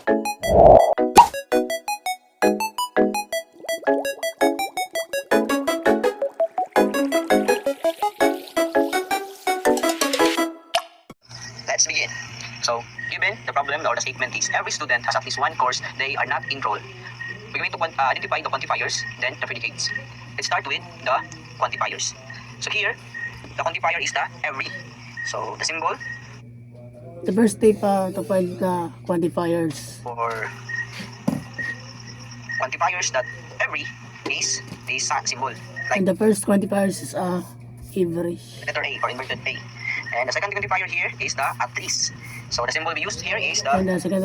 Let's begin. So, given the problem or the statement is every student has at least one course they are not enrolled. We're going to identify the quantifiers, then the predicates. Let's start with the quantifiers. So here, the quantifier is the every. So the symbol The first step to find the quantifiers. for quantifiers that every is this symbol, like And the first quantifiers is every. letter A or inverted A. And the second quantifier here is the at least. So the symbol we used here is the And the second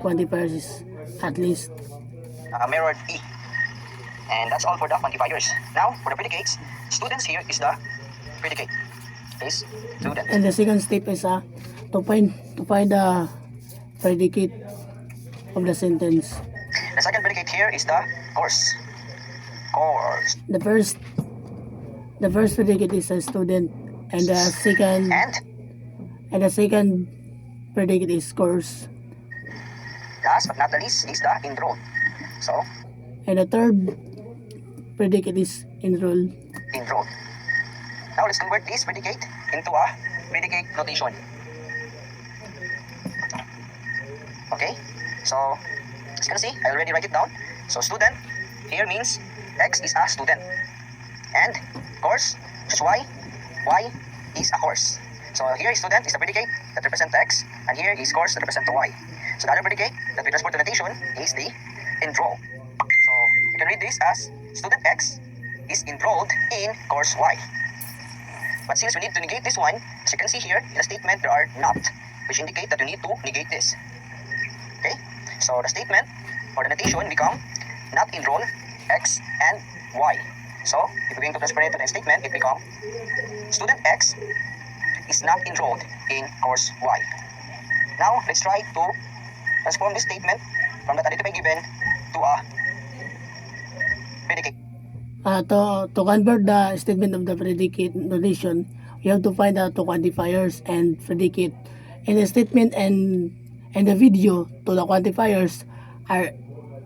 quantifiers is at least. mirrored E. And that's all for the quantifiers. Now, for the predicates, students here is the predicate. Is student. And the second step is to find the predicate of the sentence. The second predicate here is the course. Course. The first predicate is a student, and the second predicate is course, Last but not the least is the enrolled. So, and the third predicate is enroll. enrolled. Now let's convert this predicate into a predicate notation. Okay, so as you can see, I already write it down. So student here means X is a student, and course is Y. Y is a course. So here is student is the predicate that represents X, and here is course that represents Y. So the other predicate that we transport to notation is the enroll. So you can read this as student X is enrolled in course Y. But since we need to negate this one, as you can see here in the statement there are not, which indicate that you need to negate this. Okay, so the statement or the notation become not enroll X and Y. So if we're going to transfer it to the statement, it become student X is not enrolled in course Y. Now let's try to transform this statement from that identified given to a predicate. To convert the statement of the predicate notation, we have to find the two quantifiers and predicate. In the statement and the video, to the quantifiers are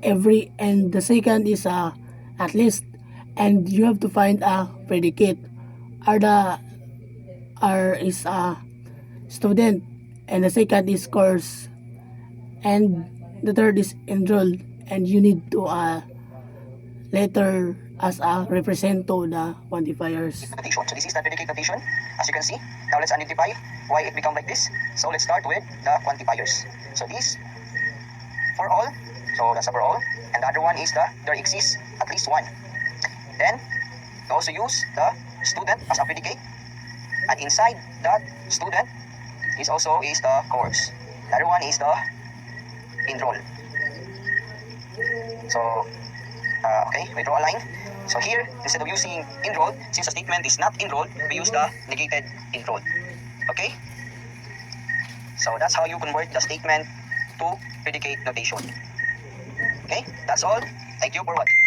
every, and the second is at least, and you have to find a predicate. R is a student, and the second is course, and the third is enroll, and you need to letter as a represent to the quantifiers. Notation. So this is the predicate notation, as you can see. Now let's identify why it become like this. So let's start with the quantifiers. So this for all, so that's a for all, and the other one is the there exists at least one. Then we also use the student as a predicate, and inside that student is also is the course. The other one is the enroll. So okay, we draw a line. So here, instead of using enrolled, since the statement is not enrolled, we use the negated enrolled. Okay? So that's how you convert the statement to predicate notation. Okay? That's all. Thank you for watching.